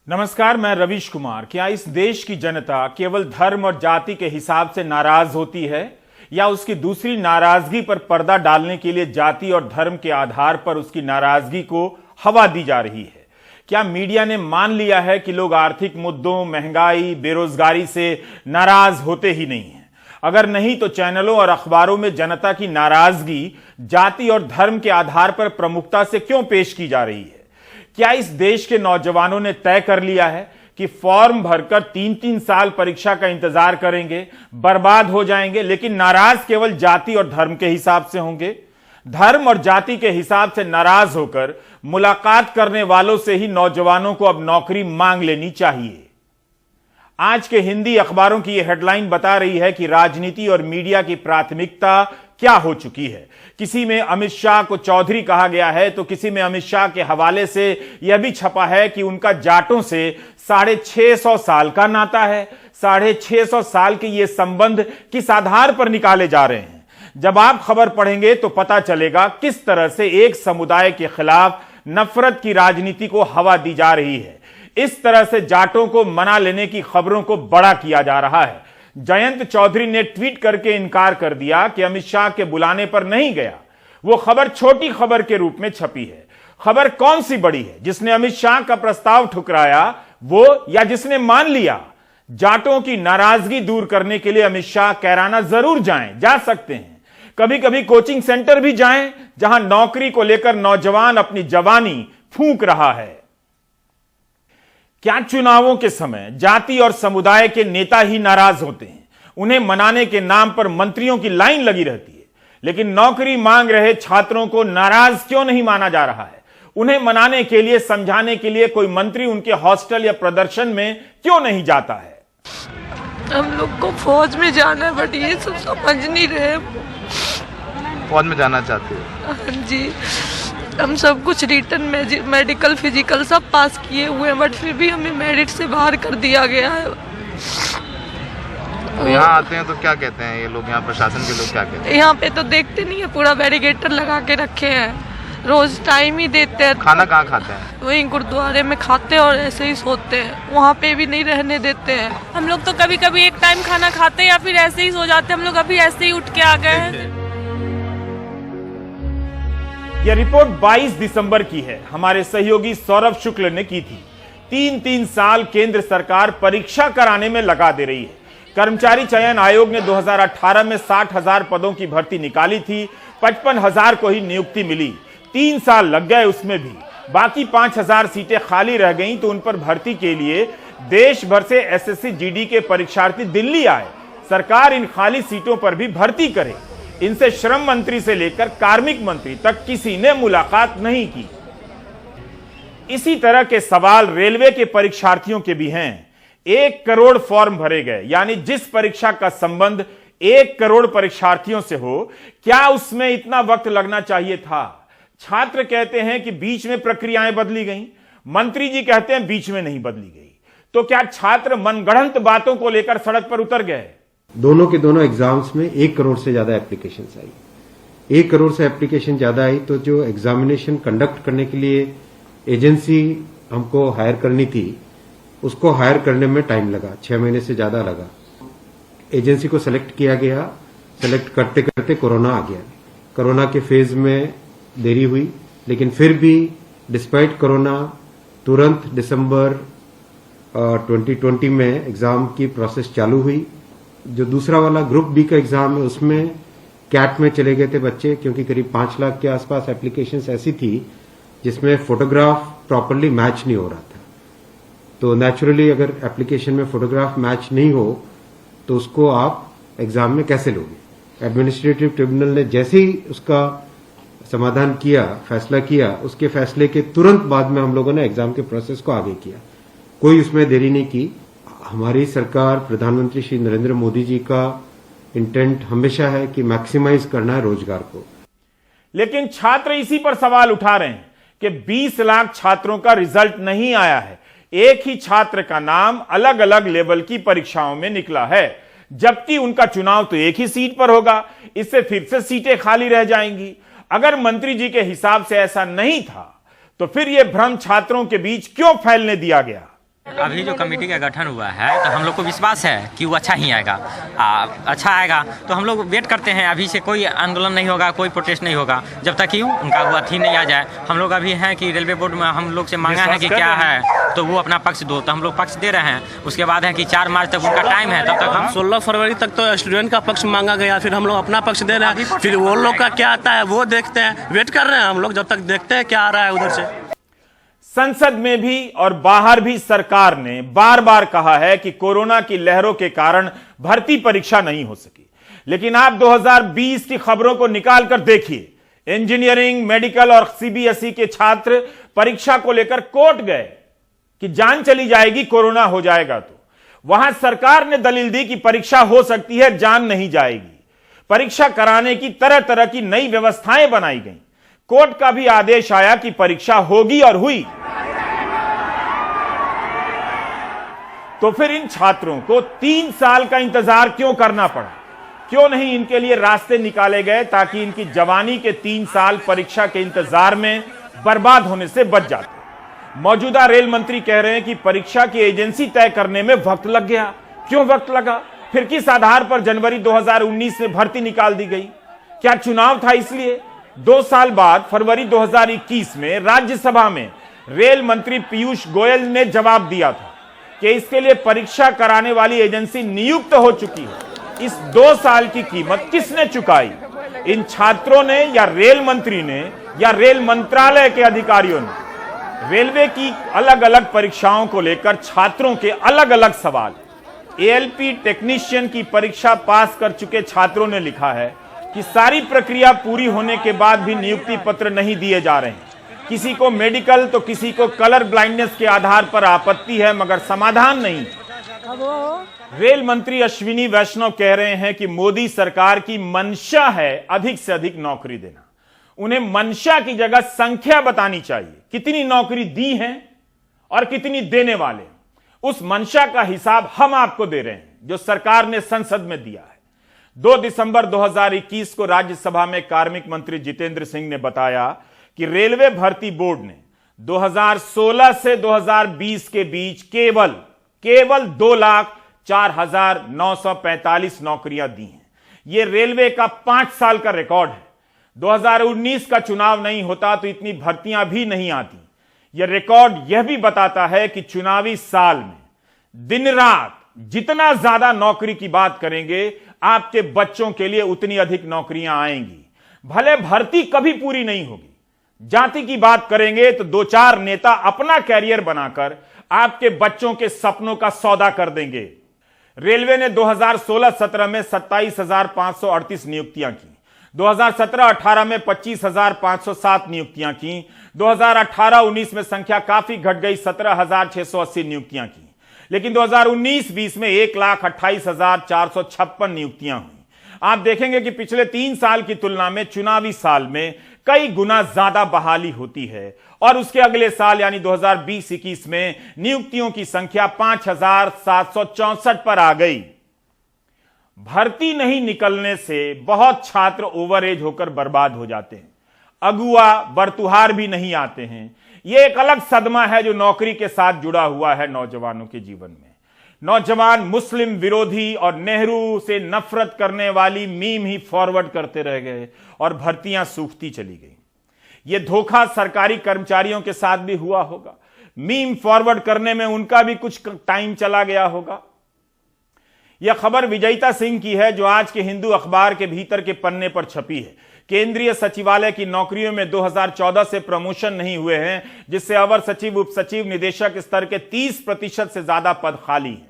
नमस्कार, मैं रवीश कुमार। क्या इस देश की जनता केवल धर्म और जाति के हिसाब से नाराज होती है या उसकी दूसरी नाराजगी पर पर्दा डालने के लिए जाति और धर्म के आधार पर उसकी नाराजगी को हवा दी जा रही है? क्या मीडिया ने मान लिया है कि लोग आर्थिक मुद्दों, महंगाई, बेरोजगारी से नाराज होते ही नहीं हैं? अगर नहीं तो चैनलों और अखबारों में जनता की नाराजगी जाति और धर्म के आधार पर प्रमुखता से क्यों पेश की जा रही है? क्या इस देश के नौजवानों ने तय कर लिया है कि फॉर्म भरकर 3-3 साल परीक्षा का इंतजार करेंगे, बर्बाद हो जाएंगे, लेकिन नाराज केवल जाति और धर्म के हिसाब से होंगे? धर्म और जाति के हिसाब से नाराज होकर मुलाकात करने वालों से ही नौजवानों को अब नौकरी मांग लेनी चाहिए। आज के हिंदी अखबारों की यह हेडलाइन बता रही है कि राजनीति और मीडिया की प्राथमिकता क्या हो चुकी है। किसी में अमित शाह को चौधरी कहा गया है तो किसी में अमित शाह के हवाले से यह भी छपा है कि उनका जाटों से 650 साल का नाता है। 650 साल के ये संबंध किस आधार पर निकाले जा रहे हैं? जब आप खबर पढ़ेंगे तो पता चलेगा किस तरह से एक समुदाय के खिलाफ नफरत की राजनीति को हवा दी जा रही है। इस तरह से जाटों को मना लेने की खबरों को बड़ा किया जा रहा है। जयंत चौधरी ने ट्वीट करके इनकार कर दिया कि अमित शाह के बुलाने पर नहीं गया। वो खबर छोटी खबर के रूप में छपी है। खबर कौन सी बड़ी है, जिसने अमित शाह का प्रस्ताव ठुकराया वो, या जिसने मान लिया? जाटों की नाराजगी दूर करने के लिए अमित शाह कैराना जरूर जाएं, जा सकते हैं। कभी कभी कोचिंग सेंटर भी जाएं जहां नौकरी को लेकर नौजवान अपनी जवानी फूंक रहा है। क्या चुनावों के समय जाति और समुदाय के नेता ही नाराज होते हैं? उन्हें मनाने के नाम पर मंत्रियों की लाइन लगी रहती है, लेकिन नौकरी मांग रहे छात्रों को नाराज क्यों नहीं माना जा रहा है? उन्हें मनाने के लिए, समझाने के लिए कोई मंत्री उनके हॉस्टल या प्रदर्शन में क्यों नहीं जाता है? हम लोग को फौज में जाना है, बट ये सब समझ नहीं रहे। फौज में जाना चाहते हो? हाँ जी, हम सब कुछ रिटर्न, मेडिकल, फिजिकल सब पास किए हुए हैं, बट फिर भी हमें मेरिट से बाहर कर दिया गया है। तो यहाँ आते हैं तो क्या कहते हैं ये लोग, यहाँ प्रशासन के लोग क्या कहते हैं? यहाँ पे तो देखते नहीं है, पूरा बैरिकेटर लगा के रखे हैं। रोज टाइम ही देते हैं। खाना कहाँ खाते हैं? वहीं गुरुद्वारे में खाते हैं और ऐसे ही सोते हैं। वहाँ पे भी नहीं रहने देते हैं। हम लोग तो कभी कभी एक टाइम खाना खाते हैं या फिर ऐसे ही सो जाते हैं। हम लोग अभी ऐसे ही उठ के आ गए हैं। यह रिपोर्ट 22 दिसंबर की है। हमारे सहयोगी सौरभ शुक्ल ने की थी। 3-3 साल केंद्र सरकार परीक्षा कराने में लगा दे रही है। कर्मचारी चयन आयोग ने 2018 में 60,000 पदों की भर्ती निकाली थी। 55,000 को ही नियुक्ति मिली। 3 साल लग गए उसमें भी। बाकी 5,000 सीटें खाली रह गईं तो उन पर भर्ती के लिए देश भर से एसएससी जीडी के परीक्षार्थी दिल्ली आए। सरकार इन खाली सीटों पर भी भर्ती करे। इनसे श्रम मंत्री से लेकर कार्मिक मंत्री तक किसी ने मुलाकात नहीं की। इसी तरह के सवाल रेलवे के परीक्षार्थियों के भी हैं। 1 करोड़ फॉर्म भरे गए, यानी जिस परीक्षा का संबंध 1 करोड़ परीक्षार्थियों से हो, क्या उसमें इतना वक्त लगना चाहिए था? छात्र कहते हैं कि बीच में प्रक्रियाएं बदली गईं। मंत्री जी कहते हैं बीच में नहीं बदली गई। तो क्या छात्र मनगढ़ंत बातों को लेकर सड़क पर उतर गए? दोनों के दोनों एग्जाम्स में 1 करोड़ से ज्यादा एप्लीकेशंस आई। 1 करोड़ से एप्लीकेशन ज्यादा आई तो जो एग्जामिनेशन कंडक्ट करने के लिए एजेंसी हमको हायर करनी थी, उसको हायर करने में टाइम लगा, 6 महीने से ज्यादा लगा। एजेंसी को सेलेक्ट किया गया, सेलेक्ट करते करते कोरोना आ गया। कोरोना के फेज में देरी हुई, लेकिन फिर भी डिस्पाइट कोरोना तुरंत दिसंबर 2020 में एग्जाम की प्रोसेस चालू हुई। जो दूसरा वाला ग्रुप बी का एग्जाम है उसमें कैट में चले गए थे बच्चे, क्योंकि करीब 5 लाख के आसपास एप्लीकेशंस ऐसी थी जिसमें फोटोग्राफ प्रॉपर्ली मैच नहीं हो रहा था। तो नेचुरली अगर एप्लीकेशन में फोटोग्राफ मैच नहीं हो तो उसको आप एग्जाम में कैसे लोगे? एडमिनिस्ट्रेटिव ट्रिब्यूनल ने जैसे ही उसका समाधान किया, फैसला किया, उसके फैसले के तुरंत बाद में हम लोगों ने एग्जाम के प्रोसेस को आगे किया। कोई उसमें देरी नहीं की। हमारी सरकार, प्रधानमंत्री श्री नरेंद्र मोदी जी का इंटेंट हमेशा है कि मैक्सिमाइज करना है रोजगार को। लेकिन छात्र इसी पर सवाल उठा रहे हैं कि 20 लाख छात्रों का रिजल्ट नहीं आया है। एक ही छात्र का नाम अलग अलग लेवल की परीक्षाओं में निकला है, जबकि उनका चुनाव तो एक ही सीट पर होगा। इससे फिर से सीटें खाली रह जाएंगी। अगर मंत्री जी के हिसाब से ऐसा नहीं था तो फिर यह भ्रम छात्रों के बीच क्यों फैलने दिया गया? अभी जो कमेटी का गठन हुआ है तो हम लोग को विश्वास है कि वो अच्छा ही आएगा। अच्छा आएगा तो हम लोग वेट करते हैं। अभी से कोई आंदोलन नहीं होगा, कोई प्रोटेस्ट नहीं होगा जब तक कि उनका वो अथी नहीं आ जाए। हम लोग अभी हैं कि रेलवे बोर्ड में हम लोग से मांगा है कि क्या है तो वो अपना पक्ष दो, तो हम लोग पक्ष दे रहे हैं। उसके बाद है कि 4 मार्च तक उनका टाइम है, तब तक हम 16 फरवरी तक तो स्टूडेंट का पक्ष मांगा गया, फिर हम लोग अपना पक्ष दे रहे हैं। फिर वो लोग का क्या आता है वो देखते हैं, वेट कर रहे हैं हम लोग जब तक देखते हैं क्या आ रहा है उधर से। संसद में भी और बाहर भी सरकार ने बार बार कहा है कि कोरोना की लहरों के कारण भर्ती परीक्षा नहीं हो सकी। लेकिन आप 2020 की खबरों को निकालकर देखिए। इंजीनियरिंग, मेडिकल और सीबीएसई के छात्र परीक्षा को लेकर कोर्ट गए कि जान चली जाएगी, कोरोना हो जाएगा। तो वहां सरकार ने दलील दी कि परीक्षा हो सकती है, जान नहीं जाएगी। परीक्षा कराने की तरह तरह की नई व्यवस्थाएं बनाई गई। कोर्ट का भी आदेश आया कि परीक्षा होगी और हुई। तो फिर इन छात्रों को 3 साल का इंतजार क्यों करना पड़ा? क्यों नहीं इनके लिए रास्ते निकाले गए ताकि इनकी जवानी के 3 साल परीक्षा के इंतजार में बर्बाद होने से बच जाते? मौजूदा रेल मंत्री कह रहे हैं कि परीक्षा की एजेंसी तय करने में वक्त लग गया। क्यों वक्त लगा? फिर किस आधार पर जनवरी 2019 में भर्ती निकाल दी गई? क्या चुनाव था इसलिए? 2 साल बाद फरवरी 2021 में राज्यसभा में रेल मंत्री पीयूष गोयल ने जवाब दिया था कि इसके लिए परीक्षा कराने वाली एजेंसी नियुक्त हो चुकी है। इस 2 साल की कीमत किसने चुकाई? इन छात्रों ने या रेल मंत्री ने या रेल मंत्रालय के अधिकारियों ने? रेलवे की अलग अलग परीक्षाओं को लेकर छात्रों के अलग अलग सवाल। एएलपी टेक्नीशियन की परीक्षा पास कर चुके छात्रों ने लिखा है कि सारी प्रक्रिया पूरी होने के बाद भी नियुक्ति पत्र नहीं दिए जा रहे हैं। किसी को मेडिकल तो किसी को कलर ब्लाइंडनेस के आधार पर आपत्ति है, मगर समाधान नहीं। रेल मंत्री अश्विनी वैष्णव कह रहे हैं कि मोदी सरकार की मंशा है अधिक से अधिक नौकरी देना। उन्हें मंशा की जगह संख्या बतानी चाहिए, कितनी नौकरी दी है और कितनी देने वाले। उस मंशा का हिसाब हम आपको दे रहे हैं जो सरकार ने संसद में दिया है। 2 दिसंबर 2021 को राज्यसभा में कार्मिक मंत्री जितेंद्र सिंह ने बताया कि रेलवे भर्ती बोर्ड ने 2016 से 2020 के बीच केवल 2,04,945 नौकरियां दी हैं। यह रेलवे का 5 साल का रिकॉर्ड है। 2019 का चुनाव नहीं होता तो इतनी भर्तियां भी नहीं आती। यह रिकॉर्ड यह भी बताता है कि चुनावी साल में दिन रात जितना ज्यादा नौकरी की बात करेंगे, आपके बच्चों के लिए उतनी अधिक नौकरियां आएंगी। भले भर्ती कभी पूरी नहीं होगी। जाति की बात करेंगे तो 2-4 नेता अपना कैरियर बनाकर आपके बच्चों के सपनों का सौदा कर देंगे। रेलवे ने 2016-17 में 27,538 नियुक्तियां की, 2017-18 में 25,507 नियुक्तियां की, 2018-19 में संख्या काफी घट गई, 17,680 नियुक्तियां की। लेकिन 2019-20 में 1,28,456 नियुक्तियां हुई। आप देखेंगे कि पिछले 3 साल की तुलना में चुनावी साल में कई गुना ज्यादा बहाली होती है और उसके अगले साल यानी 2020-21 में नियुक्तियों की संख्या 5,764 पर आ गई। भर्ती नहीं निकलने से बहुत छात्र ओवरएज होकर बर्बाद हो जाते हैं। अगुआ बरतुहार भी नहीं आते हैं। यह एक अलग सदमा है जो नौकरी के साथ जुड़ा हुआ है नौजवानों के जीवन में। नौजवान मुस्लिम विरोधी और नेहरू से नफरत करने वाली मीम ही फॉरवर्ड करते रह गए और भर्तियां सूखती चली गई। यह धोखा सरकारी कर्मचारियों के साथ भी हुआ होगा। मीम फॉरवर्ड करने में उनका भी कुछ टाइम चला गया होगा। यह खबर विजयिता सिंह की है जो आज के हिंदू अखबार के भीतर के पन्ने पर छपी है। केंद्रीय सचिवालय की नौकरियों में 2014 से प्रमोशन नहीं हुए हैं, जिससे अवर सचिव, उप सचिव, निदेशक स्तर के 30% से ज्यादा पद खाली हैं।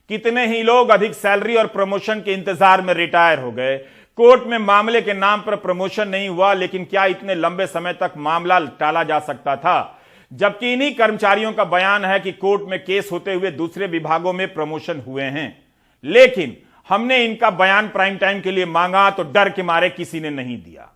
कितने ही लोग अधिक सैलरी और प्रमोशन के इंतजार में रिटायर हो गए। कोर्ट में मामले के नाम पर प्रमोशन नहीं हुआ, लेकिन क्या इतने लंबे समय तक मामला टाला जा सकता था? जबकि इन्हीं कर्मचारियों का बयान है कि कोर्ट में केस होते हुए दूसरे विभागों में प्रमोशन हुए हैं। लेकिन हमने इनका बयान प्राइम टाइम के लिए मांगा तो डर के मारे किसी ने नहीं दिया।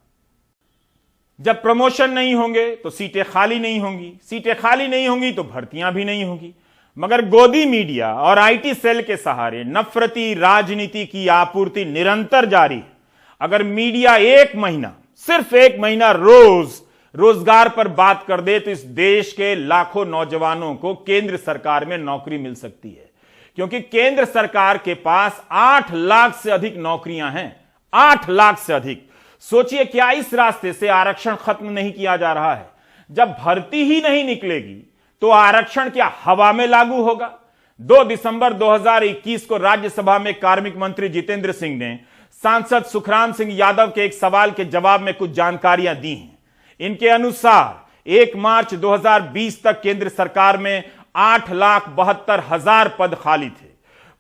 जब प्रमोशन नहीं होंगे तो सीटें खाली नहीं होंगी, सीटें खाली नहीं होंगी तो भर्तियां भी नहीं होंगी। मगर गोदी मीडिया और आईटी सेल के सहारे नफरती राजनीति की आपूर्ति निरंतर जारी है। अगर मीडिया 1 महीना, सिर्फ 1 महीना रोज रोजगार पर बात कर दे तो इस देश के लाखों नौजवानों को केंद्र सरकार में नौकरी मिल सकती है, क्योंकि केंद्र सरकार के पास 8 लाख से अधिक नौकरियां हैं। 8 लाख से अधिक। सोचिए, क्या इस रास्ते से आरक्षण खत्म नहीं किया जा रहा है? जब भर्ती ही नहीं निकलेगी तो आरक्षण क्या हवा में लागू होगा? 2 दिसंबर 2021 को राज्यसभा में कार्मिक मंत्री जितेंद्र सिंह ने सांसद सुखराम सिंह यादव के एक सवाल के जवाब में कुछ जानकारियां दी हैं। इनके अनुसार 1 मार्च 2020 तक केंद्र सरकार में 8,72,000 पद खाली थे।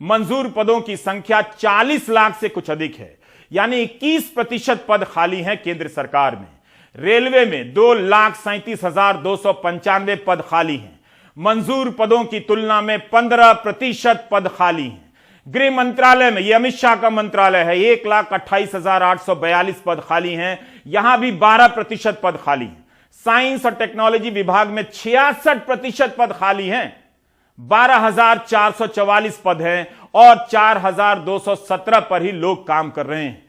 मंजूर पदों की संख्या 40 लाख से कुछ अधिक है, यानी 21% पद खाली हैं केंद्र सरकार में। रेलवे में 2,37,295 पद खाली हैं। मंजूर पदों की तुलना में 15% पद खाली हैं। गृह मंत्रालय में, यह अमित शाह का मंत्रालय है, 1,28,842 पद खाली हैं, यहां भी 12% पद खाली हैं। साइंस और टेक्नोलॉजी विभाग में 66% पद खाली हैं, 12,444 पद हैं और 4,217 पर ही लोग काम कर रहे हैं।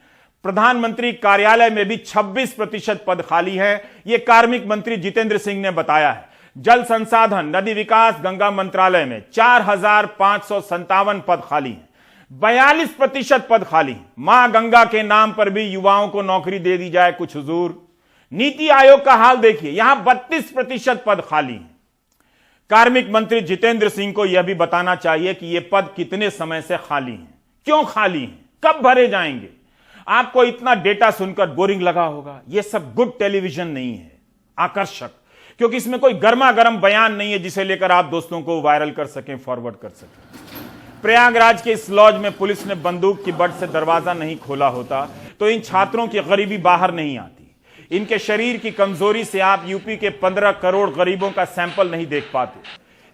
प्रधानमंत्री कार्यालय में भी 26% पद खाली हैं, यह कार्मिक मंत्री जितेंद्र सिंह ने बताया है। जल संसाधन, नदी विकास, गंगा मंत्रालय में 4,557 पद खाली हैं, 42% पद खाली हैं। मां गंगा के नाम पर भी युवाओं को नौकरी दे दी जाए कुछ हुजूर। नीति आयोग का हाल देखिए, यहां 32% पद खाली हैं। कार्मिक मंत्री जितेंद्र सिंह को यह भी बताना चाहिए कि यह पद कितने समय से खाली हैं, क्यों खाली हैं, कब भरे जाएंगे। आपको इतना डेटा सुनकर बोरिंग लगा होगा। यह सब गुड टेलीविजन नहीं है, आकर्षक, क्योंकि इसमें कोई गर्मा गर्म बयान नहीं है जिसे लेकर आप दोस्तों को वायरल कर सकें, फॉरवर्ड कर सकें। प्रयागराज के इस लॉज में पुलिस ने बंदूक की बट से दरवाजा नहीं खोला होता तो इन छात्रों की गरीबी बाहर नहीं आती। इनके शरीर की कमजोरी से आप यूपी के 15 करोड़ गरीबों का सैंपल नहीं देख पाते।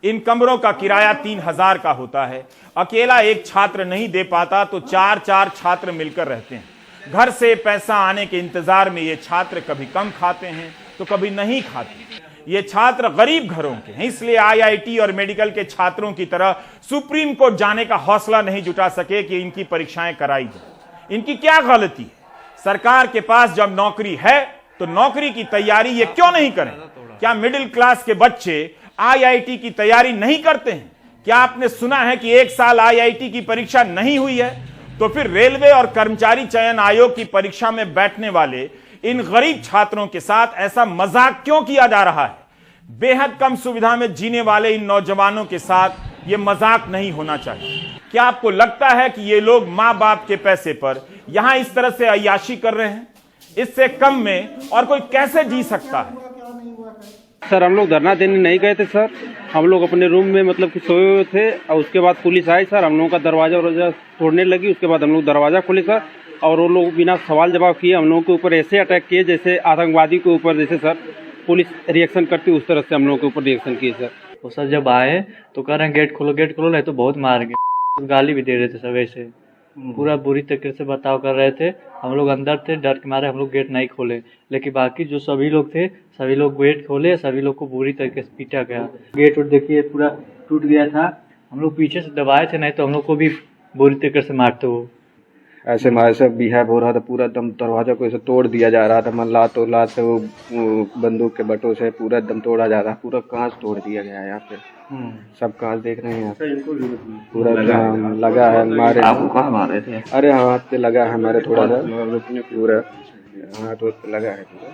इन कमरों का किराया 3,000 का होता है। अकेला एक छात्र नहीं दे पाता तो 4-4 छात्र मिलकर रहते हैं। घर से पैसा आने के इंतजार में ये छात्र कभी कम खाते हैं तो कभी नहीं खाते। ये छात्र गरीब घरों के हैं, इसलिए IIT और मेडिकल के छात्रों की तरह सुप्रीम कोर्ट जाने का हौसला नहीं जुटा सके कि इनकी परीक्षाएं कराई जाए। इनकी क्या गलती है? सरकार के पास जब नौकरी है तो नौकरी की तैयारी ये क्यों नहीं करें? क्या मिडिल क्लास के बच्चे IIT की तैयारी नहीं करते हैं? क्या आपने सुना है कि 1 साल IIT की परीक्षा नहीं हुई है? तो फिर रेलवे और कर्मचारी चयन आयोग की परीक्षा में बैठने वाले इन गरीब छात्रों के साथ ऐसा मजाक क्यों किया जा रहा है? बेहद कम सुविधा में जीने वाले इन नौजवानों के साथ यह मजाक नहीं होना चाहिए। क्या आपको लगता है कि ये लोग मां बाप के पैसे पर यहां इस तरह से अय्याशी कर रहे हैं? इससे कम में और कोई कैसे जी सकता है? सर, हम लोग धरना देने नहीं गए थे सर। हम लोग अपने रूम में मतलब कि सोए हुए थे और उसके बाद पुलिस आई सर, हम लोगों का दरवाजा तोड़ने लगी। उसके बाद हम लोग दरवाजा खोले सर और वो लोग बिना सवाल जवाब किए हम लोगों के ऊपर ऐसे अटैक किए जैसे आतंकवादी के ऊपर जैसे सर पुलिस रिएक्शन करती उस तरह से हम लोगों के ऊपर रिएक्शन किए सर। वो सर जब आए तो कह रहे हैं गेट खोलो नहीं तो बहुत मारेंगे। गाली भी दे रहे थे सब, ऐसे पूरा बुरी तरीके से बर्ताव कर रहे थे। हम लोग अंदर थे, डर के मारे हम लोग गेट नहीं खोले, लेकिन बाकी जो सभी लोग थे सभी लोग गेट खोले। सभी लोग को बुरी तरीके से पीटा गया। गेट देखिए पूरा टूट गया था। हम लोग पीछे से दबाए थे, नहीं तो हम लोग को भी बुरी तरीके से मारते। वो ऐसे हमारे से बिहेव हो रहा था, पूरा एकदम दरवाजा को ऐसे तोड़ दिया जा रहा था। लात से वो बंदूक के बटों से पूरा एकदम तोड़ा जा रहा, पूरा कांच तोड़ दिया गया है यहाँ पे। सब कांच देख रहे हैं पूरा लगा है हमारे। आपको कहाँ मारे थे? अरे हाथ पे लगा है हमारे, थोड़ा सा पूरा हाथ पे लगा है पूरा।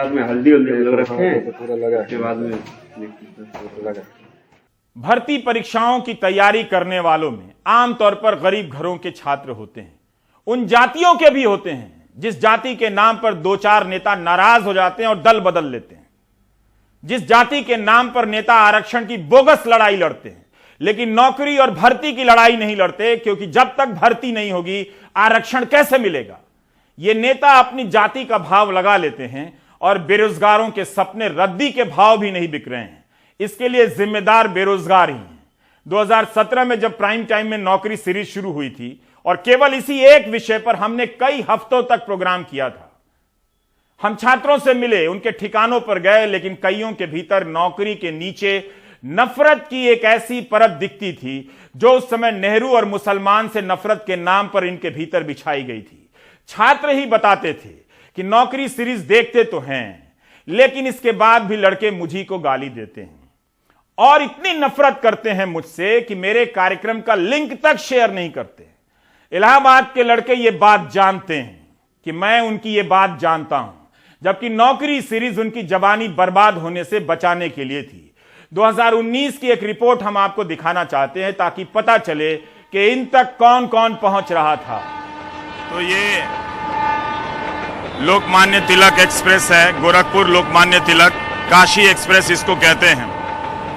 में हल्दी रखे पूरा लगा के बाद में लगा। भर्ती परीक्षाओं की तैयारी करने वालों में आमतौर पर गरीब घरों के छात्र होते हैं। उन जातियों के भी होते हैं जिस जाति के नाम पर 2-4 नेता नाराज हो जाते हैं और दल बदल लेते हैं। जिस जाति के नाम पर नेता आरक्षण की बोगस लड़ाई लड़ते हैं, लेकिन नौकरी और भर्ती की लड़ाई नहीं लड़ते, क्योंकि जब तक भर्ती नहीं होगी आरक्षण कैसे मिलेगा? ये नेता अपनी जाति का भाव लगा लेते हैं और बेरोजगारों के सपने रद्दी के भाव भी नहीं बिक रहे हैं। इसके लिए जिम्मेदार बेरोजगार ही हैं। 2017 में जब प्राइम टाइम में नौकरी सीरीज शुरू हुई थी और केवल इसी एक विषय पर हमने कई हफ्तों तक प्रोग्राम किया था। हम छात्रों से मिले, उनके ठिकानों पर गए, लेकिन कईयों के भीतर नौकरी के नीचे नफरत की एक ऐसी परत दिखती थी जो उस समय नेहरू और मुसलमान से नफरत के नाम पर इनके भीतर बिछाई गई थी। छात्र ही बताते थे कि नौकरी सीरीज देखते तो हैं, लेकिन इसके बाद भी लड़के मुझी को गाली देते हैं और इतनी नफरत करते हैं मुझसे कि मेरे कार्यक्रम का लिंक तक शेयर नहीं करते। इलाहाबाद के लड़के ये बात जानते हैं कि मैं उनकी ये बात जानता हूं, जबकि नौकरी सीरीज उनकी जवानी बर्बाद होने से बचाने के लिए थी। 2019 की एक रिपोर्ट हम आपको दिखाना चाहते हैं ताकि पता चले कि इन तक कौन कौन पहुंच रहा था। तो ये लोकमान्य तिलक एक्सप्रेस है, गोरखपुर लोकमान्य तिलक, काशी एक्सप्रेस इसको कहते हैं।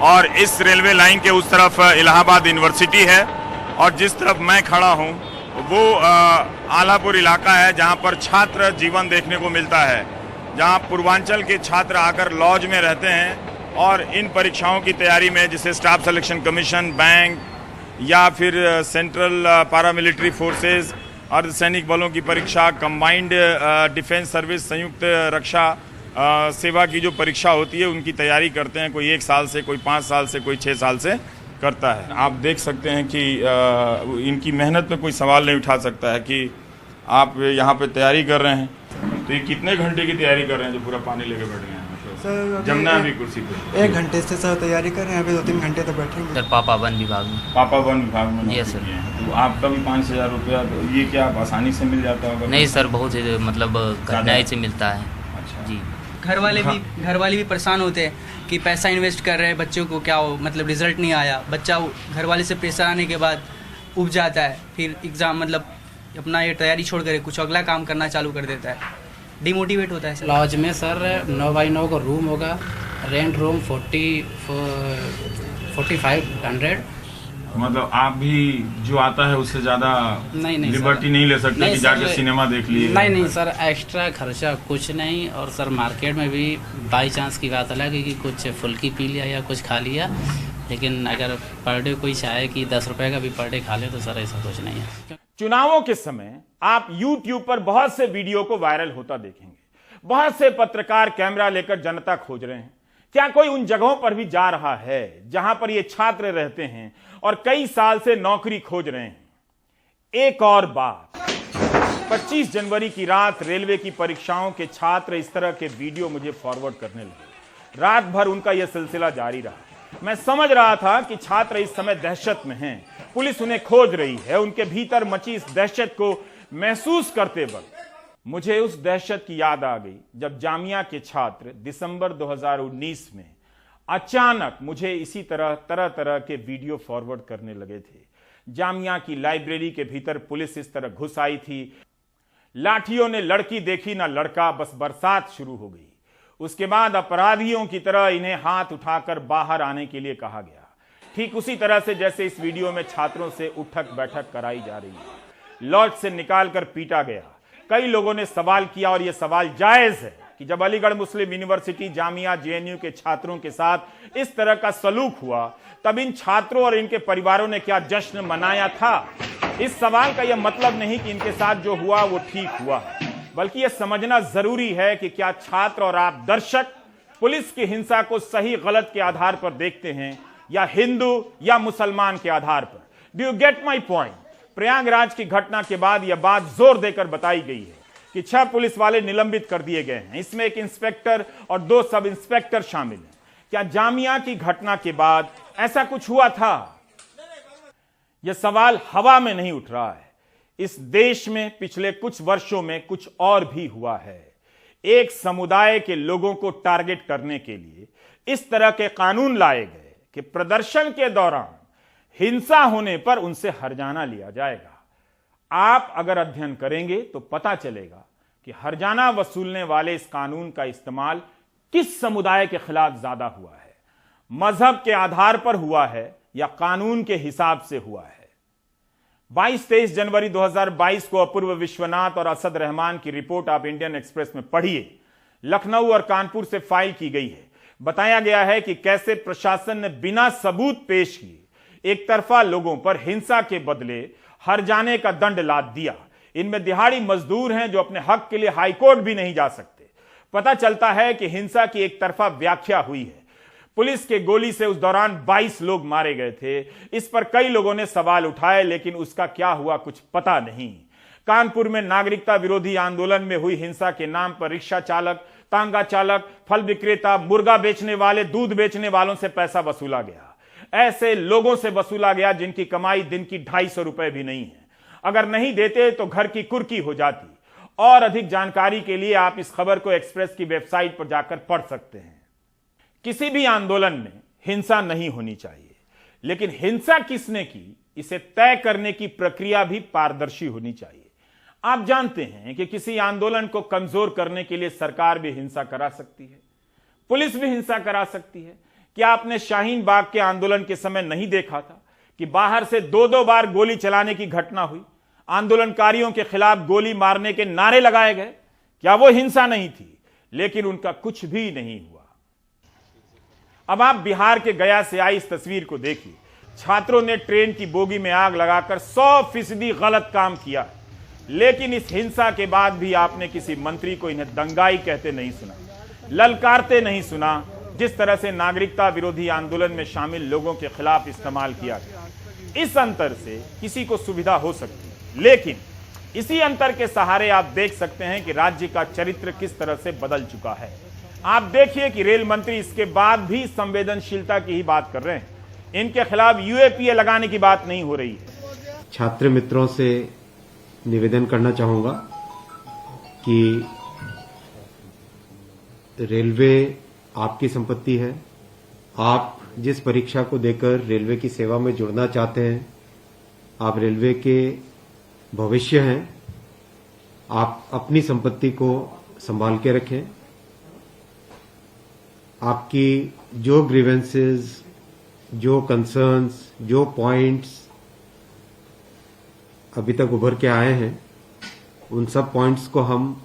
और इस रेलवे लाइन के उस तरफ इलाहाबाद यूनिवर्सिटी है और जिस तरफ मैं खड़ा हूं वो आलापुर इलाका है, जहां पर छात्र जीवन देखने को मिलता है, जहां पूर्वांचल के छात्र आकर लॉज में रहते हैं और इन परीक्षाओं की तैयारी में, जिसे स्टाफ सिलेक्शन कमीशन, बैंक या फिर सेंट्रल पैरामिलिट्री फोर्सेस, अर्धसैनिक बलों की परीक्षा, कंबाइंड डिफेंस सर्विस, संयुक्त रक्षा सेवा की जो परीक्षा होती है उनकी तैयारी करते हैं। कोई 1 साल से, कोई 5 साल से, कोई 6 साल से करता है। आप देख सकते हैं कि इनकी मेहनत पे कोई सवाल नहीं उठा सकता है कि आप यहाँ पे तैयारी कर रहे हैं, तो ये कितने घंटे की तैयारी कर रहे हैं जो पूरा पानी लेके बैठ गए हैं? सर जमना अभी कुर्सी पे 1 घंटे से सर तैयारी कर रहे हैं, अभी 2-3 घंटे तो बैठेंगे। सर पापा वन विभाग में। पापा वन विभाग में यस सर। तो आपका भी 5,000 रुपया, तो ये क्या आप आसानी से मिल जाता होगा? नहीं सर, बहुत मतलब कठिनाई से मिलता है। अच्छा जी। घर वाले भी परेशान होते हैं कि पैसा इन्वेस्ट कर रहे हैं, बच्चों को क्या हो, मतलब रिजल्ट नहीं आया, बच्चा घर वाले से प्रेशर आने के बाद उब जाता है, फिर एग्ज़ाम मतलब अपना ये तैयारी छोड़ कर कुछ अगला काम करना चालू कर देता है, डिमोटिवेट होता है सर। लॉज में सर 9x9 का रूम होगा, रेंट रूम 4500। मतलब आप भी जो आता है उससे ज्यादा नहीं लिबर्टी नहीं ले सकते कि जाके सिनेमा देख लिए? नहीं सर, एक्स्ट्रा खर्चा कुछ नहीं। और सर मार्केट में भी बाई चांस की बात अलग है कि कुछ फुल्की पी लिया या कुछ खा लिया, लेकिन अगर पर डे कोई चाहे कि 10 रुपये का भी पर डे खा ले तो सर ऐसा कुछ नहीं है। चुनावों के समय आप YouTube पर बहुत से वीडियो को वायरल होता देखेंगे। बहुत से पत्रकार कैमरा लेकर जनता खोज रहे हैं। क्या कोई उन जगहों पर भी जा रहा है जहां पर ये छात्र रहते हैं और कई साल से नौकरी खोज रहे हैं? एक और बात, 25 जनवरी की रात रेलवे की परीक्षाओं के छात्र इस तरह के वीडियो मुझे फॉरवर्ड करने लगे। रात भर उनका यह सिलसिला जारी रहा। मैं समझ रहा था कि छात्र इस समय दहशत में हैं, पुलिस उन्हें खोज रही है। उनके भीतर मची इस दहशत को महसूस करते वक्त मुझे उस दहशत की याद आ गई जब जामिया के छात्र दिसंबर 2019 में अचानक मुझे इसी तरह तरह के वीडियो फॉरवर्ड करने लगे थे। जामिया की लाइब्रेरी के भीतर पुलिस इस तरह घुस आई थी, लाठियों ने लड़की देखी ना लड़का, बस बरसात शुरू हो गई। उसके बाद अपराधियों की तरह इन्हें हाथ उठाकर बाहर आने के लिए कहा गया, ठीक उसी तरह से जैसे इस वीडियो में छात्रों से उठक बैठक कराई जा रही है। लॉज से निकालकर पीटा गया। कई लोगों ने सवाल किया, और यह सवाल जायज है, कि जब अलीगढ़ मुस्लिम यूनिवर्सिटी, जामिया, JNU के छात्रों के साथ इस तरह का सलूक हुआ, तब इन छात्रों और इनके परिवारों ने क्या जश्न मनाया था? इस सवाल का यह मतलब नहीं कि इनके साथ जो हुआ वो ठीक हुआ, बल्कि यह समझना जरूरी है कि क्या छात्र और आप दर्शक पुलिस की हिंसा को सही गलत के आधार पर देखते हैं या हिंदू या मुसलमान के आधार पर? Do you get my point? Prayagraj की घटना के बाद यह बात जोर देकर बताई गई है कि 6 पुलिस वाले निलंबित कर दिए गए हैं। इसमें एक इंस्पेक्टर और 2 सब इंस्पेक्टर शामिल हैं। क्या जामिया की घटना के बाद ऐसा कुछ हुआ था? यह सवाल हवा में नहीं उठ रहा है। इस देश में पिछले कुछ वर्षों में कुछ और भी हुआ है। एक समुदाय के लोगों को टारगेट करने के लिए इस तरह के कानून लाए गए कि प्रदर्शन के दौरान हिंसा होने पर उनसे हर्जाना लिया जाएगा। आप अगर अध्ययन करेंगे तो पता चलेगा कि हर्जाना वसूलने वाले इस कानून का इस्तेमाल किस समुदाय के खिलाफ ज्यादा हुआ है, मजहब के आधार पर हुआ है या कानून के हिसाब से हुआ है। 22-23 जनवरी 2022 को अपूर्व विश्वनाथ और असद रहमान की रिपोर्ट आप इंडियन एक्सप्रेस में पढ़िए। लखनऊ और कानपुर से फाइल की गई है। बताया गया है कि कैसे प्रशासन ने बिना सबूत पेश किए एक तरफा लोगों पर हिंसा के बदले हर्जाने का दंड लाद दिया। इनमें दिहाड़ी मजदूर हैं जो अपने हक के लिए हाईकोर्ट भी नहीं जा सकते। पता चलता है कि हिंसा की एक तरफा व्याख्या हुई है। पुलिस के गोली से उस दौरान 22 लोग मारे गए थे। इस पर कई लोगों ने सवाल उठाए, लेकिन उसका क्या हुआ कुछ पता नहीं। कानपुर में नागरिकता विरोधी आंदोलन में हुई हिंसा के नाम पर रिक्शा चालक, तांगा चालक, फल विक्रेता, मुर्गा बेचने वाले, दूध बेचने वालों से पैसा वसूला गया। ऐसे लोगों से वसूला गया जिनकी कमाई दिन की 250 रुपए भी नहीं है। अगर नहीं देते तो घर की कुर्की हो जाती। और अधिक जानकारी के लिए आप इस खबर को एक्सप्रेस की वेबसाइट पर जाकर पढ़ सकते हैं। किसी भी आंदोलन में हिंसा नहीं होनी चाहिए, लेकिन हिंसा किसने की, इसे तय करने की प्रक्रिया भी पारदर्शी होनी चाहिए। आप जानते हैं कि किसी आंदोलन को कमजोर करने के लिए सरकार भी हिंसा करा सकती है, पुलिस भी हिंसा करा सकती है। क्या आपने शाहीन बाग के आंदोलन के समय नहीं देखा था कि बाहर से 2-2 बार गोली चलाने की घटना हुई? आंदोलनकारियों के खिलाफ गोली मारने के नारे लगाए गए। क्या वो हिंसा नहीं थी? लेकिन उनका कुछ भी नहीं हुआ। अब आप बिहार के गया से आई इस तस्वीर को देखिए। छात्रों ने ट्रेन की बोगी में आग लगाकर 100% गलत काम किया, लेकिन इस हिंसा के बाद भी आपने किसी मंत्री को इन्हें दंगाई कहते नहीं सुना, ललकारते नहीं सुना, जिस तरह से नागरिकता विरोधी आंदोलन में शामिल लोगों के खिलाफ इस्तेमाल किया गया। इस अंतर से किसी को सुविधा हो सकती है, लेकिन इसी अंतर के सहारे आप देख सकते हैं कि राज्य का चरित्र किस तरह से बदल चुका है। आप देखिए कि रेल मंत्री इसके बाद भी संवेदनशीलता की ही बात कर रहे हैं। इनके खिलाफ यूएपीए लगाने की बात नहीं हो रही है। छात्र मित्रों से निवेदन करना चाहूंगा कि रेलवे आपकी संपत्ति है। आप जिस परीक्षा को देकर रेलवे की सेवा में जुड़ना चाहते हैं, आप रेलवे के भविष्य हैं। आप अपनी संपत्ति को संभाल के रखें। आपकी जो ग्रीवेंसेस, जो कंसर्न्स, जो पॉइंट्स अभी तक उभर के आए हैं, उन सब पॉइंट्स को हम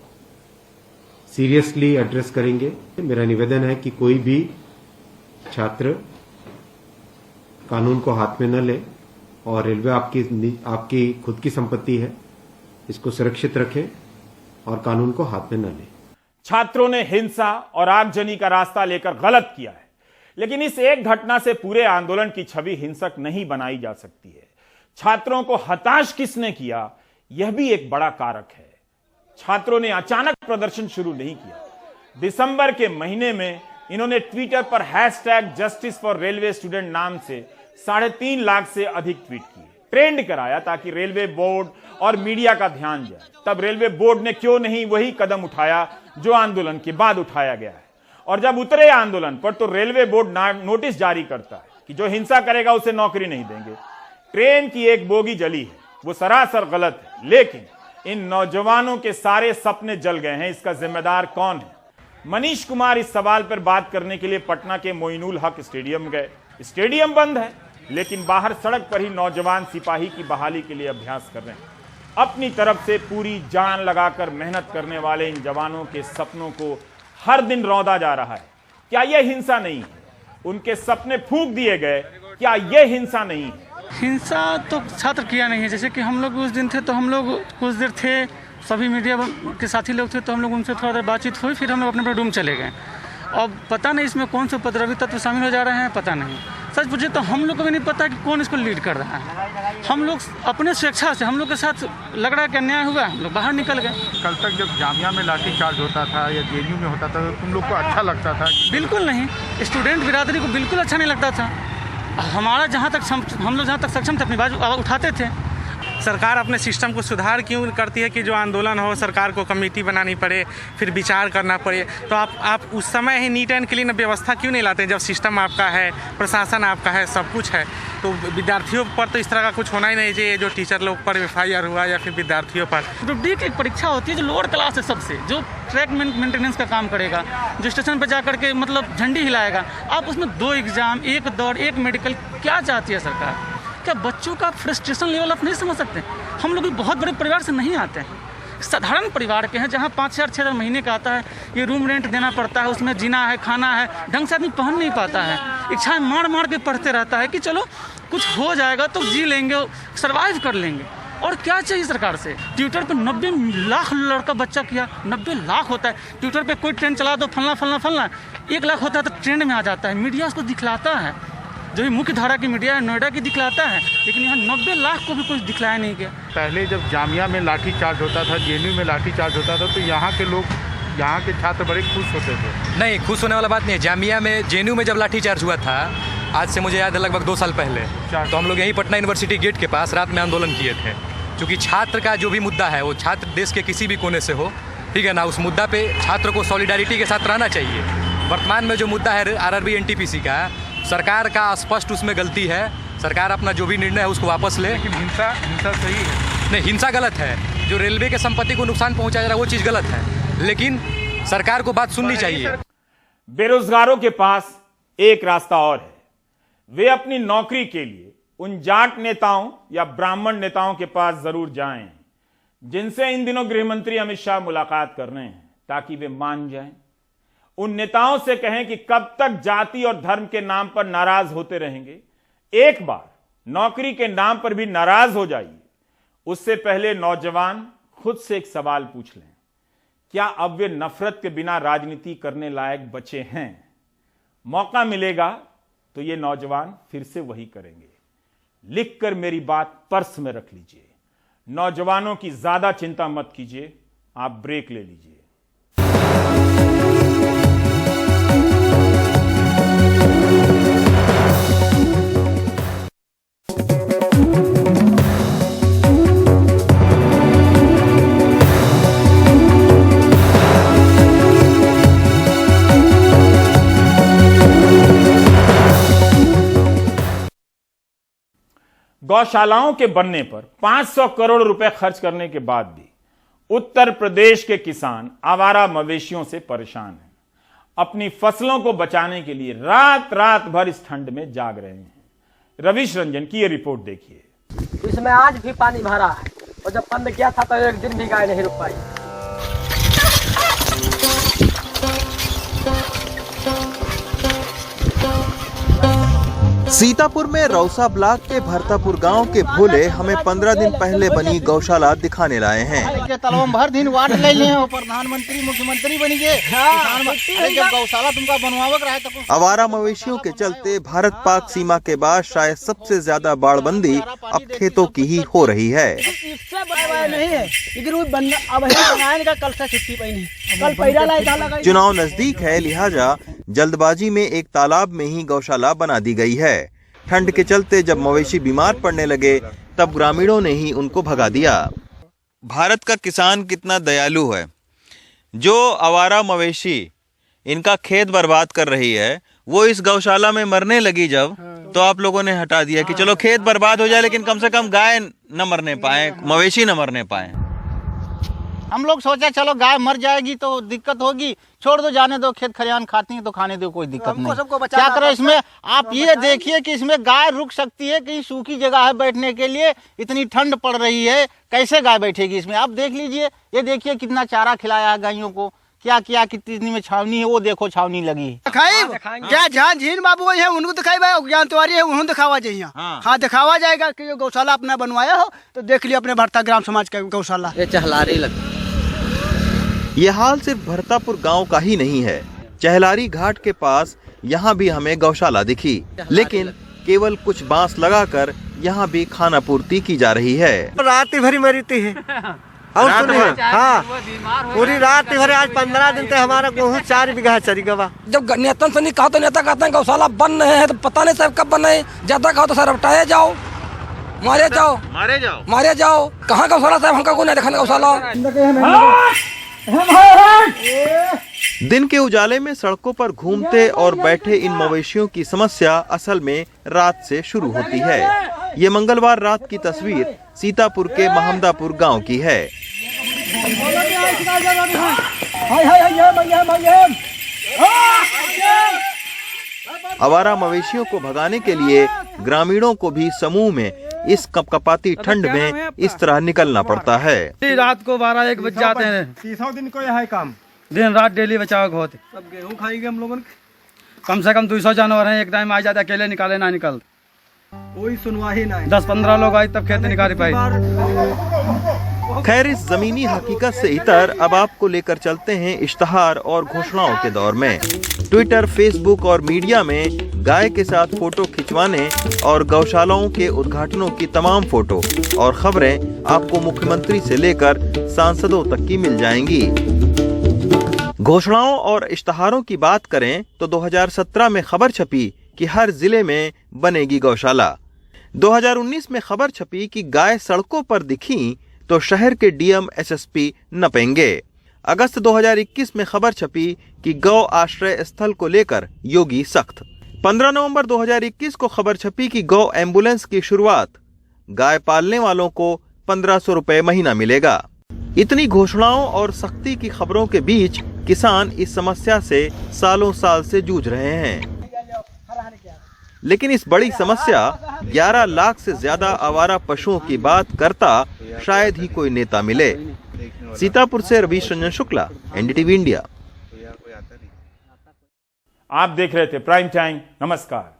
सीरियसली एड्रेस करेंगे। मेरा निवेदन है कि कोई भी छात्र कानून को हाथ में न ले और रेलवे आपकी खुद की संपत्ति है, इसको सुरक्षित रखें और कानून को हाथ में न लें। छात्रों ने हिंसा और आगजनी का रास्ता लेकर गलत किया है, लेकिन इस एक घटना से पूरे आंदोलन की छवि हिंसक नहीं बनाई जा सकती है। छात्रों को हताश किसने किया, यह भी एक बड़ा कारक है। छात्रों ने अचानक प्रदर्शन शुरू नहीं किया। दिसंबर के महीने में इन्होंने ट्विटर पर #जस्टिस फॉर रेलवे स्टूडेंट नाम से 3.5 लाख से अधिक ट्वीट किए, ट्रेंड कराया ताकि रेलवे बोर्ड और मीडिया का ध्यान जाए। तब रेलवे बोर्ड ने क्यों नहीं वही कदम उठाया जो आंदोलन के बाद उठाया गया है। और जब उतरे आंदोलन पर तो रेलवे बोर्ड नोटिस जारी करता है कि जो हिंसा करेगा उसे नौकरी नहीं देंगे। ट्रेन की एक बोगी जली है, वो सरासर गलत है, लेकिन इन नौजवानों के सारे सपने जल गए हैं। इसका जिम्मेदार कौन है? मनीष कुमार इस सवाल पर बात करने के लिए पटना के मोइनुल हक स्टेडियम गए। स्टेडियम बंद है, लेकिन बाहर सड़क पर ही नौजवान सिपाही की बहाली के लिए अभ्यास कर रहे हैं। अपनी तरफ से पूरी जान लगाकर मेहनत करने वाले इन जवानों के सपनों को हर दिन रौंदा जा रहा है। क्या यह हिंसा नहीं है? उनके सपने फूंक दिए गए, क्या यह हिंसा नहीं है? हिंसा तो छात्र किया नहीं है। जैसे कि हम लोग उस दिन थे तो हम लोग कुछ देर थे, सभी मीडिया के साथी लोग थे, तो हम लोग उनसे थोड़ा देर बातचीत हुई, फिर हम लोग अपने रूम चले गए। अब पता नहीं इसमें कौन से उपद्रवी तत्व शामिल हो जा रहे हैं, पता नहीं। सच पूछे तो हम लोग को भी नहीं पता कि कौन इसको लीड कर रहा है। हम लोग अपने स्वेच्छा से, हम लोग के साथ लग रहा है कि अन्याय हुआ, हम लोग बाहर निकल गए। कल तक जब जामिया में लाठीचार्ज होता था या जेएनयू में होता था, तो तुम लोग को अच्छा लगता था? बिल्कुल नहीं, स्टूडेंट बिरादरी को बिल्कुल अच्छा नहीं लगता था। हमारा हम लोग जहाँ तक सक्षम थे अपनी बात उठाते थे। सरकार अपने सिस्टम को सुधार क्यों करती है कि जो आंदोलन हो सरकार को कमेटी बनानी पड़े, फिर विचार करना पड़े। तो आप उस समय ही नीट एंड क्लीन व्यवस्था क्यों नहीं लाते हैं, जब सिस्टम आपका है, प्रशासन आपका है, सब कुछ है। तो विद्यार्थियों पर तो इस तरह का कुछ होना ही नहीं चाहिए, जो टीचर लोग पर FIR हुआ या फिर विद्यार्थियों पर। ग्रुप डी की एक परीक्षा होती है जो लोअर क्लास है सबसे, जो ट्रैक मेंटेनेंस का काम करेगा, जो स्टेशन पर जाकर के मतलब झंडी हिलाएगा। आप उसमें 2 एग्जाम, 1 दौड़, 1 मेडिकल, क्या चाहती है सरकार? क्या बच्चों का फ्रस्ट्रेशन लेवल आप नहीं समझ सकते? हम लोग भी बहुत बड़े परिवार से नहीं आते हैं, साधारण परिवार के हैं, जहाँ 5,000 6,000 महीने का आता है। ये रूम रेंट देना पड़ता है, उसमें जीना है, खाना है, ढंग से आदमी पहन नहीं पाता है। इच्छाएं मार के पढ़ते रहता है कि चलो कुछ हो जाएगा तो जी लेंगे, सर्वाइव कर लेंगे। और क्या चाहिए सरकार से? ट्विटर पे 90 लाख लड़का बच्चा किया, 90 लाख होता है। ट्विटर पे कोई ट्रेंड चला दो, फलना 1 लाख होता है तो ट्रेंड में आ जाता है, मीडिया उसको दिखलाता है। जो भी मुख्य धारा की मीडिया है नोएडा की दिखलाता है, लेकिन यहाँ 90 लाख को भी कुछ दिखलाया नहीं गया। पहले जब जामिया में लाठी चार्ज होता था, जेएनयू में लाठी चार्ज होता था, तो यहाँ के लोग, यहाँ के छात्र बड़े खुश होते थे। नहीं, खुश होने वाला बात नहीं है। जामिया में, जेएनयू में जब लाठी चार्ज हुआ था, आज से मुझे याद है लगभग 2 साल पहले, तो हम लोग यहीं पटना यूनिवर्सिटी गेट के पास रात में आंदोलन किए थे। क्योंकि छात्र का जो भी मुद्दा है, वो छात्र देश के किसी भी कोने से हो, ठीक है ना, उस मुद्दा पे छात्र को सॉलिडारिटी के साथ रहना चाहिए। वर्तमान में जो मुद्दा है आरआरबी एनटीपीसी का, सरकार का स्पष्ट उसमें गलती है। सरकार अपना जो भी निर्णय है उसको वापस ले। लेकिन हिंसा सही है? नहीं, हिंसा गलत है। जो रेलवे के संपत्ति को नुकसान पहुंचाया जा रहा है वो चीज़ गलत है, लेकिन सरकार को बात सुननी चाहिए। बेरोजगारों के पास एक रास्ता और है। वे अपनी नौकरी के लिए उन जाट नेताओं या ब्राह्मण नेताओं के पास जरूर जाएं, जिनसे इन दिनों गृह मंत्री अमित शाह मुलाकात कर रहे हैं, ताकि वे मान जाएं। उन नेताओं से कहें कि कब तक जाति और धर्म के नाम पर नाराज होते रहेंगे। एक बार नौकरी के नाम पर भी नाराज हो जाइए। उससे पहले नौजवान खुद से एक सवाल पूछ लें, क्या अब वे नफरत के बिना राजनीति करने लायक बचे हैं? मौका मिलेगा तो ये नौजवान फिर से वही करेंगे। लिखकर मेरी बात पर्स में रख लीजिए। नौजवानों की ज्यादा चिंता मत कीजिए, आप ब्रेक ले लीजिए। गौशालाओं के बनने पर 500 करोड़ रुपए खर्च करने के बाद भी उत्तर प्रदेश के किसान आवारा मवेशियों से परेशान हैं। अपनी फसलों को बचाने के लिए रात रात भर इस ठंड में जाग रहे हैं। रविश रंजन की यह रिपोर्ट देखिए। इसमें आज भी पानी भरा है और जब बंद किया था तो एक दिन भी गाय नहीं रुक पाई। सीतापुर में रौसा ब्लॉक के भरतापुर गांव के भोले हमें 15 दिन पहले बनी गौशाला दिखाने लाए हैं। तलवम भर दिन वाट ले लिए हो, प्रधानमंत्री मुख्यमंत्री बनी गए। जब गौशाला तुमका बनवावक रहा तो आवारा मवेशियों के चलते भारत पाक सीमा के बाद शायद सबसे ज्यादा बाड़बंदी अब खेतों की ही हो रही है। चुनाव नजदीक है, लिहाजा जल्दबाजी में एक तालाब में ही गौशाला बना दी गई है। ठंड के चलते जब मवेशी बीमार पड़ने लगे तब ग्रामीणों ने ही उनको भगा दिया। भारत का किसान कितना दयालु है। जो आवारा मवेशी इनका खेत बर्बाद कर रही है, वो इस गौशाला में मरने लगी जब, तो आप लोगों ने हटा दिया कि चलो खेत बर्बाद हो जाए लेकिन कम से कम गाय न मरने पाए, मवेशी न मरने पाए। हम लोग सोचा चलो गाय मर जाएगी तो दिक्कत होगी, छोड़ दो, जाने दो, खेत खलिहान खाती है तो खाने दो, कोई दिक्कत नहीं। क्या करें इसमें? आप ये देखिए कि इसमें गाय रुक सकती है, कहीं सूखी जगह है बैठने के लिए, इतनी ठंड पड़ रही है, कैसे गाय बैठेगी इसमें? आप देख लीजिए, ये देखिए कितना चारा खिलाया है गायों को, क्या क्या कितनी में छावनी है, वो देखो छावनी लगी क्या जहाँ झील बाबू है उनको दिखाई ज्ञान तिवारी है उन्होंने दिखावा चाहिए। हाँ दिखावा जाएगा कि गौशाला अपना बनवाया हो तो देख लिया अपने भरता ग्राम समाज का गौशाला। ये चहलारी लगती। ये हाल सिर्फ भरतापुर गांव का ही नहीं है। चहलारी घाट के पास यहाँ भी हमें गौशाला दिखी, लेकिन केवल कुछ बांस लगाकर यहाँ भी खाना पूर्ति की जा रही है। रात भरी मरीती है और सुनिए, हाँ पूरी रात भर। आज 15 दिन से हमारा गेहूँ 4 बीघा चली गवा। जब नेता से नहीं कहा तो नेता कहते हैं गौशाला बन रहे हैं, तो पता नहीं साहब कब बने। ज्यादा कहा तो सर हटाए जाओ, मारे जाओ, मारे जाओ। कहाँ गौशाला साहब, हमका को नहीं देखा गौशाला। दिन के उजाले में सड़कों पर घूमते और बैठे इन मवेशियों की समस्या असल में रात से शुरू होती है। ये मंगलवार रात की तस्वीर सीतापुर के महमदापुर गांव की है। आवारा मवेशियों को भगाने के लिए ग्रामीणों को भी समूह में इस कपकपाती ठंड में इस तरह निकलना पड़ता है। रात को 12-1 बज जाते हैं। 30 दिन को यह काम दिन रात डेली बचाव होते। सब गेहूँ खाएंगे हम लोगों ने। कम से कम 200 जानवर हैं, एक टाइम आ जाते, अकेले निकाले ना निकल, कोई सुनवाई नहीं। 10-15 लोग आए तब खेत निकाल पाए। खैर, इस जमीनी हकीकत से इतर अब आपको लेकर चलते हैं इश्तहार और घोषणाओं के दौर में। ट्विटर, फेसबुक और मीडिया में गाय के साथ फोटो खिंचवाने और गौशालाओं के उद्घाटनों की तमाम फोटो और खबरें आपको मुख्यमंत्री से लेकर सांसदों तक की मिल जाएंगी। घोषणाओं और इश्तहारों की बात करें तो 2017 में खबर छपी कि हर जिले में बनेगी गौशाला। 2019 में खबर छपी कि गाय सड़कों पर दिखी तो शहर के डीएम एसएसपी नपेंगे। अगस्त 2021 में खबर छपी कि गौ आश्रय स्थल को लेकर योगी सख्त। 15 नवंबर 2021 को खबर छपी कि गौ एम्बुलेंस की शुरुआत, गाय पालने वालों को 1500 रुपए महीना मिलेगा। इतनी घोषणाओं और सख्ती की खबरों के बीच किसान इस समस्या से सालों साल से जूझ रहे हैं। लेकिन इस बड़ी समस्या 11 लाख से ज्यादा आवारा पशुओं की बात करता शायद ही कोई नेता मिले। सीतापुर से रवीश रंजन शुक्ला, एनडीटीवी इंडिया। आप देख रहे थे प्राइम टाइम। नमस्कार।